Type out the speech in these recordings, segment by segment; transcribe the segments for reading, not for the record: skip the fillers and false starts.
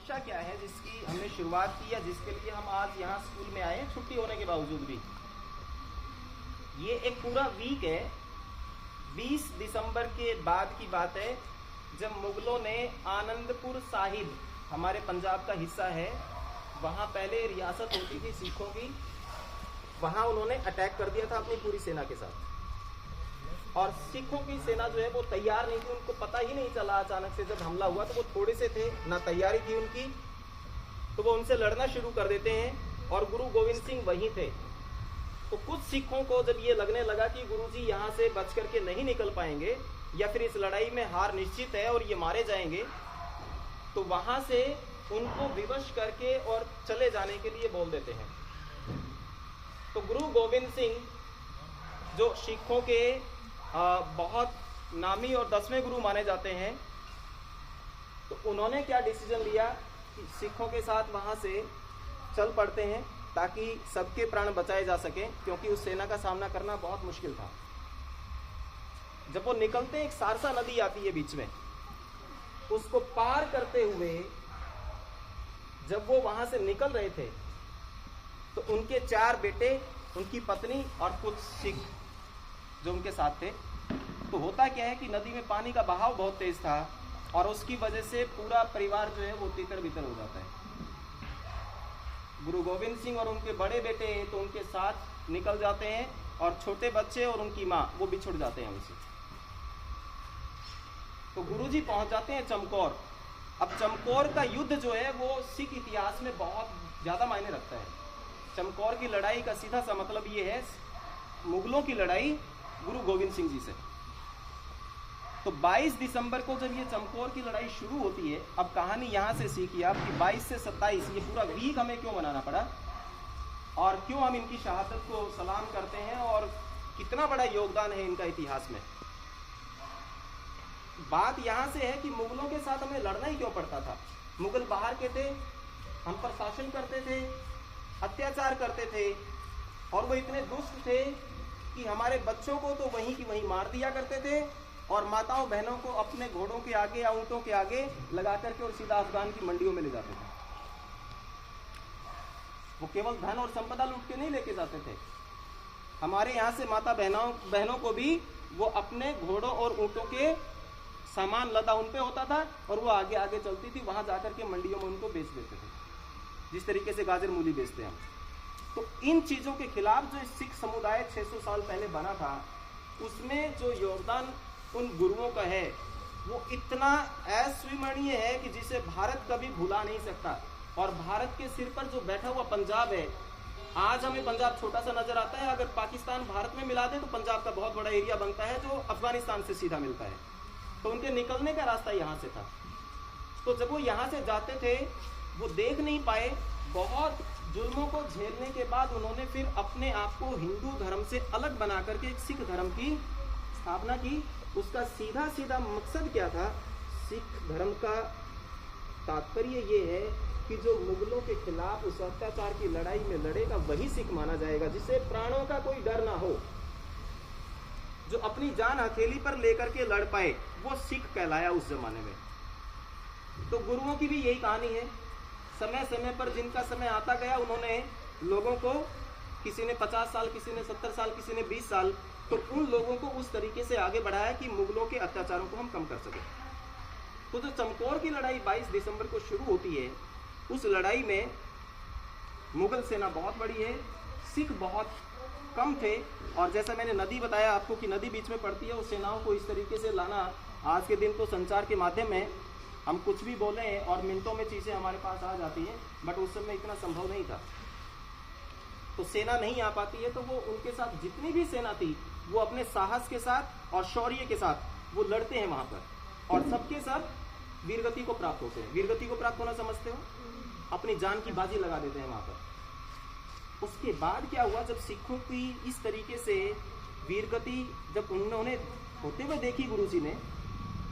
समस्या क्या है जिसकी हमने शुरुआत की या जिसके लिए हम आज यहाँ स्कूल में आए छुट्टी होने के बावजूद भी। ये एक पूरा वीक है, 20 दिसंबर के बाद की बात है, जब मुगलों ने आनंदपुर साहिब, हमारे पंजाब का हिस्सा है, वहाँ पहले रियासत होती थी सिखों की, वहाँ उन्होंने अटैक कर दिया था अपनी पूरी सेना के साथ। और सिखों की सेना जो है वो तैयार नहीं थी, उनको पता ही नहीं चला अचानक से जब हमला हुआ, तो वो थोड़े से थे, ना तैयारी थी उनकी, तो वो उनसे लड़ना शुरू कर देते हैं। और गुरु गोविंद सिंह वहीं थे। तो कुछ सिखों को जब ये लगने लगा कि गुरुजी यहाँ से बच करके नहीं निकल पाएंगे या फिर इस लड़ाई में हार निश्चित है और ये मारे जाएंगे, तो वहां से उनको विवश करके और चले जाने के लिए बोल देते हैं। तो गुरु गोविंद सिंह जो सिखों के बहुत नामी और 10वें गुरु माने जाते हैं, तो उन्होंने क्या डिसीजन लिया कि सिखों के साथ वहां से चल पड़ते हैं ताकि सबके प्राण बचाए जा सके, क्योंकि उस सेना का सामना करना बहुत मुश्किल था। जब वो निकलते हैं, एक सारसा नदी आती है बीच में, उसको पार करते हुए जब वो वहां से निकल रहे थे, तो उनके 4 बेटे, उनकी पत्नी और कुछ सिख जो उनके साथ थे, तो होता क्या है कि नदी में पानी का बहाव बहुत तेज था और उसकी वजह से पूरा परिवार जो है वो तितर बितर हो जाता है। गुरु गोविंद सिंह और उनके बड़े बेटे तो उनके साथ निकल जाते हैं और छोटे बच्चे और उनकी माँ वो बिछुड़ जाते हैं उनसे। तो गुरुजी पहुंच जाते हैं चमकौर। अब चमकौर का युद्ध जो है वो सिख इतिहास में बहुत ज्यादा मायने रखता है। चमकौर की लड़ाई का सीधा सा मतलब ये है मुगलों की लड़ाई गुरु गोविंद सिंह जी से। तो 22 दिसंबर को जब ये चमकौर की लड़ाई शुरू होती है, अब कहानी यहां से सीखिए आप कि 22 से 27 ये पूरा वीक हमें क्यों मनाना पड़ा और क्यों हम इनकी शहादत को सलाम करते हैं और कितना बड़ा योगदान है इनका इतिहास में। बात यहां से है कि मुगलों के साथ हमें लड़ना ही क्यों पड़ता था। मुगल बाहर के थे, हम पर शासन करते थे, अत्याचार करते थे और वो इतने दुष्ट थे कि हमारे बच्चों को तो वहीं की वहीं मार दिया करते थे और माताओं बहनों को अपने घोड़ों के आगे या ऊंटों के आगे लगा करके और सीधा अफगान की मंडियों में ले जाते थे। वो केवल धन और संपदा लूट के नहीं लेके जाते थे, हमारे यहाँ से माता बहनों को भी वो अपने घोड़ों और ऊंटों के सामान लदा उन पे होता था और वो आगे आगे चलती थी, वहां जाकर के मंडियों में उनको बेच देते थे, जिस तरीके से गाजर मूली बेचते हैं हम। तो इन चीजों के खिलाफ जो सिख समुदाय 600 साल पहले बना था, उसमें जो योगदान उन गुरुओं का है वो इतना अस्विमरणीय है कि जिसे भारत कभी भुला नहीं सकता। और भारत के सिर पर जो बैठा हुआ पंजाब है, आज हमें पंजाब छोटा सा नजर आता है, अगर पाकिस्तान भारत में मिला दे तो पंजाब का बहुत बड़ा एरिया बनता है जो अफगानिस्तान से सीधा मिलता है। तो उनके निकलने का रास्ता यहाँ से था। तो जब वो यहाँ से जाते थे, वो देख नहीं पाए, बहुत जुल्मों को झेलने के बाद उन्होंने फिर अपने आप को हिंदू धर्म से अलग बना करके एक सिख धर्म की स्थापना की। उसका सीधा सीधा मकसद क्या था? सिख धर्म का तात्पर्य ये है कि जो मुगलों के खिलाफ उस अत्याचार की लड़ाई में लड़ेगा वही सिख माना जाएगा, जिससे प्राणों का कोई डर ना हो, जो अपनी जान हथेली पर लेकर के लड़ पाए, वो सिख कहलाया उस जमाने में। तो गुरुओं की भी यही कहानी है। समय समय पर जिनका समय आता गया, उन्होंने लोगों को, किसी ने 50 साल, किसी ने 70 साल, किसी ने 20 साल, तो उन लोगों को उस तरीके से आगे बढ़ाया कि मुगलों के अत्याचारों को हम कम कर सकें। तो जो चमकौर की लड़ाई 22 दिसंबर को शुरू होती है, उस लड़ाई में मुगल सेना बहुत बड़ी है, सिख बहुत कम थे। और जैसा मैंने नदी बताया आपको कि नदी बीच में पड़ती है, उस सेनाओं को इस तरीके से लाना, आज के दिन तो संचार के माध्यम में हम कुछ भी बोलें और मिनटों में चीज़ें हमारे पास आ जाती हैं, बट उस समय इतना संभव नहीं था। तो सेना नहीं आ पाती है, तो वो उनके साथ जितनी भी सेना थी वो अपने साहस के साथ और शौर्य के साथ वो लड़ते हैं वहाँ पर, और सबके सब वीरगति को प्राप्त होते हैं। वीरगति को प्राप्त होना समझते हो? अपनी जान की बाजी लगा देते हैं वहाँ पर। उसके बाद क्या हुआ, जब सिखों की इस तरीके से वीरगति जब उन्होंने होते हुए देखी गुरुजी ने,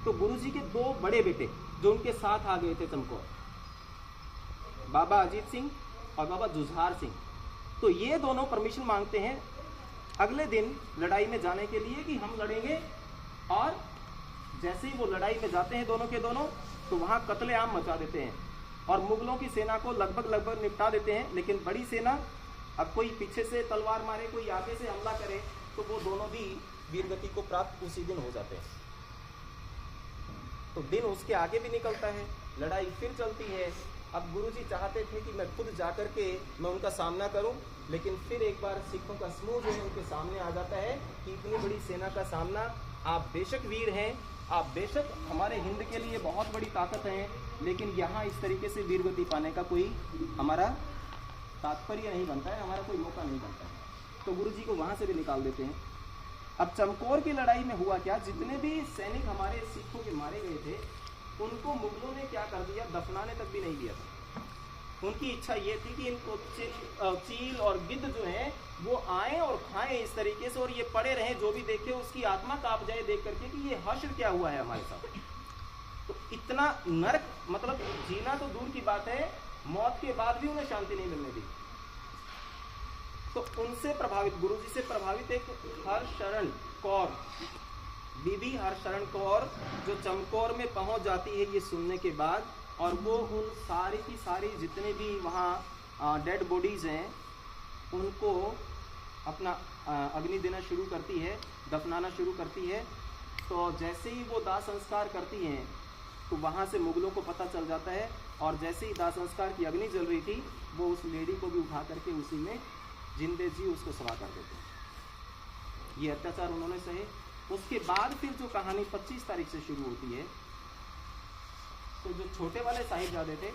तो गुरुजी के 2 बड़े बेटे जो उनके साथ आ गए थे चमकौर, बाबा अजीत सिंह और बाबा जुझार सिंह, तो ये दोनों परमिशन मांगते हैं अगले दिन लड़ाई में जाने के लिए कि हम लड़ेंगे। और जैसे ही वो लड़ाई में जाते हैं दोनों के दोनों, तो वहाँ कत्लेआम मचा देते हैं। और मुगलों की सेना को लगभग निपटा देते हैं। लेकिन बड़ी सेना, अब कोई पीछे से तलवार मारे, कोई आगे से हमला करे, तो वो दोनों भी वीरगति को प्राप्त उसी दिन हो जाते हैं। तो दिन उसके आगे भी निकलता है, लड़ाई फिर चलती है। अब गुरुजी चाहते थे कि मैं खुद जाकर के मैं उनका सामना करूं, लेकिन फिर एक बार सिखों का समूह जो है उनके सामने आ जाता है कि इतनी बड़ी सेना का सामना, आप बेशक वीर हैं, आप बेशक हमारे हिंद के लिए बहुत बड़ी ताकत हैं, लेकिन यहाँ इस तरीके से वीरगति पाने का कोई हमारा तात्पर्य नहीं बनता है, हमारा कोई मौका नहीं बनता है। तो गुरुजी को वहाँ से भी निकाल देते हैं। अब चमकौर की लड़ाई में हुआ क्या, जितने भी सैनिक हमारे सिखों के मारे गए थे उनको मुगलों ने क्या कर दिया, दफनाने तक भी नहीं दिया था। उनकी इच्छा ये थी कि इनको चील और गिद्ध जो हैं वो आए और खाएं इस तरीके से, और ये पड़े रहें, जो भी देखे उसकी आत्मा कांप जाए देख करके कि ये हश्र क्या हुआ है हमारे साथ। तो इतना नरक, मतलब जीना तो दूर की बात है, मौत के बाद भी उन्हें शांति नहीं मिलने दी। तो उनसे प्रभावित, गुरुजी से प्रभावित एक हरशरण कौर, बीबी हरशरण कौर, जो चमकौर में पहुंच जाती है ये सुनने के बाद, और वो उन सारी की सारी जितने भी वहाँ डेड बॉडीज हैं उनको अपना अग्नि देना शुरू करती है, दफनाना शुरू करती है। तो जैसे ही वो दाह संस्कार करती हैं तो वहाँ से मुगलों को पता चल जाता है, और जैसे ही दाह संस्कार की अग्नि जल रही थी वो उस लेडी को भी उठा करके उसी में जिंदे जी उसको सवा कर देते हैं। ये अत्याचार उन्होंने सहे। उसके बाद फिर जो कहानी 25 तारीख से शुरू होती है, तो जो छोटे वाले साहिबजादे थे,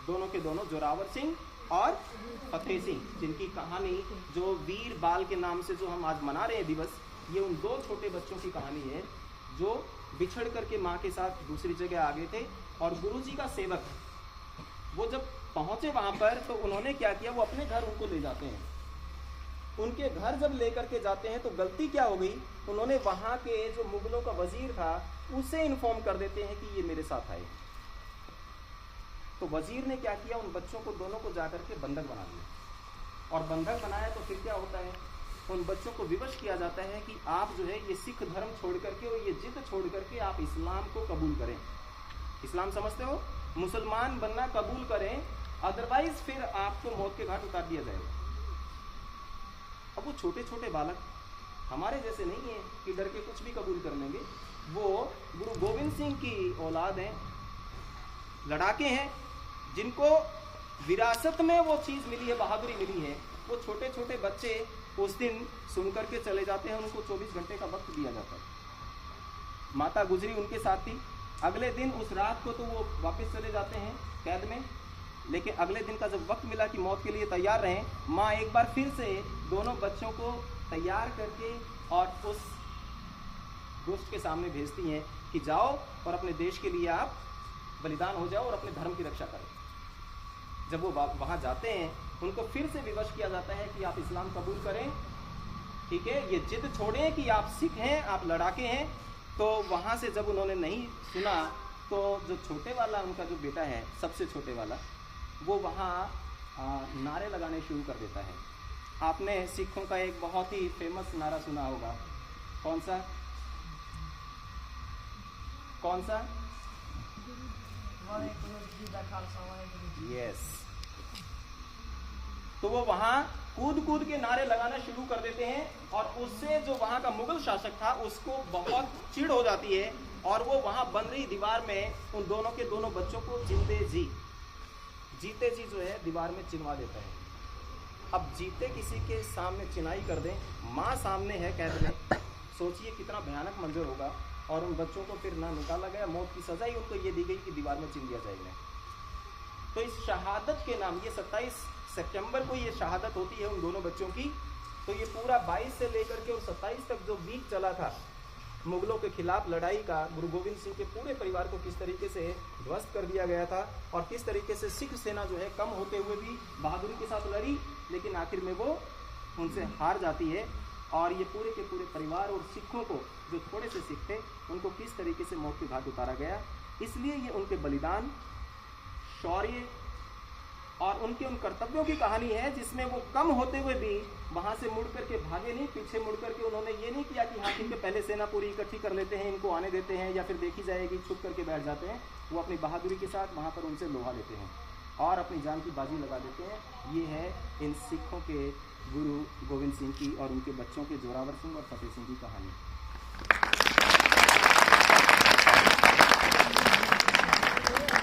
दोनों के दोनों, जोरावर सिंह और फतेह सिंह, जिनकी कहानी जो वीर बाल के नाम से जो हम आज मना रहे हैं दिवस, ये उन दो छोटे बच्चों की कहानी है जो बिछड़ करके माँ के साथ दूसरी जगह आ गए थे। और गुरुजी का सेवक वो जब पहुंचे वहां पर तो उन्होंने क्या किया, वो अपने घर उनको ले जाते हैं। उनके घर जब लेकर के जाते हैं तो गलती क्या हो गई, उन्होंने वहां के जो मुगलों का वजीर था उसे इन्फॉर्म कर देते हैं कि ये मेरे साथ आए। तो वजीर ने क्या किया, उन बच्चों को दोनों को जाकर के बंधक बना दिया। और बंधक बनाया तो फिर क्या होता है, उन बच्चों को विवश किया जाता है कि आप जो है ये सिख धर्म छोड़ करके और ये जिद छोड़ करके आप इस्लाम को कबूल करें। इस्लाम समझते हो, मुसलमान बनना कबूल करें, अदरवाइज फिर आपको मौत के घाट उतार दिया जाएगा। अब वो छोटे छोटे बालक हमारे जैसे नहीं है कि डर के कुछ भी कबूल कर लेंगे। वो गुरु गोविंद सिंह की औलाद हैं, लड़ाके हैं, जिनको विरासत में वो चीज़ मिली है, बहादुरी मिली है। वो छोटे छोटे बच्चे उस दिन सुन करके चले जाते हैं, उनको 24 घंटे का वक्त दिया जाता है। माता गुजरी उनके साथ थी। अगले दिन उस रात को तो वो वापस चले जाते हैं कैद में, लेकिन अगले दिन का जब वक्त मिला कि मौत के लिए तैयार रहें, माँ एक बार फिर से दोनों बच्चों को तैयार करके और उस दुष्ट के सामने भेजती हैं कि जाओ और अपने देश के लिए आप बलिदान हो जाओ और अपने धर्म की रक्षा करो। जब वो वहाँ जाते हैं उनको फिर से विवश किया जाता है कि आप इस्लाम कबूल करें, ठीक है, ये जिद छोड़ें कि आप सिख हैं, आप लड़ाके हैं। तो वहाँ से जब उन्होंने नहीं सुना तो जो छोटे वाला उनका जो बेटा है, सबसे छोटे वाला, वो वहाँ नारे लगाने शुरू कर देता है। आपने सिखों का एक बहुत ही फेमस नारा सुना होगा, कौन सा? कौन सा? यस। तो वो वहाँ कूद कूद के नारे लगाना शुरू कर देते हैं, और उससे जो वहाँ का मुगल शासक था उसको बहुत चिढ़ हो जाती है, और वो वहाँ बन रही दीवार में उन दोनों के दोनों बच्चों को जीते जी जो है दीवार में चिनवा देता है। अब जीते किसी के सामने चिनाई कर दें, माँ सामने है कैद में, सोचिए कितना भयानक मंजर होगा। और उन बच्चों को फिर ना निकाला गया, मौत की सजा ही उनको ये दी गई कि दीवार में चिन दिया जाएगा। तो इस शहादत के नाम, ये 27 सितंबर को ये शहादत होती है उन दोनों बच्चों की। तो ये पूरा 22 से लेकर के और 27 तक जो वीक चला था मुगलों के खिलाफ लड़ाई का, गुरु गोविंद सिंह के पूरे परिवार को किस तरीके से ध्वस्त कर दिया गया था, और किस तरीके से सिख सेना जो है कम होते हुए भी बहादुरी के साथ लड़ी, लेकिन आखिर में वो उनसे हार जाती है। और ये पूरे के पूरे परिवार और सिखों को, जो थोड़े से सिख थे, उनको किस तरीके से मौत के घाट उतारा गया। इसलिए ये उनके बलिदान, शौर्य और उनके उन कर्तव्यों की कहानी है जिसमें वो कम होते हुए भी वहां से मुड़ करके भागे नहीं, पीछे मुड़ करके उन्होंने ये नहीं किया कि हाँ ठीक है पहले सेना पूरी इकट्ठी कर लेते हैं, इनको आने देते हैं या फिर देखी जाएगी, छुप करके बैठ जाते हैं। वो अपनी बहादुरी के साथ वहां पर उनसे लोहा लेते हैं और अपनी जान की बाजी लगा देते हैं। ये है इन सिखों के गुरु गोविंद सिंह की और उनके बच्चों के जोरावर सिंह और फतेह सिंह की कहानी।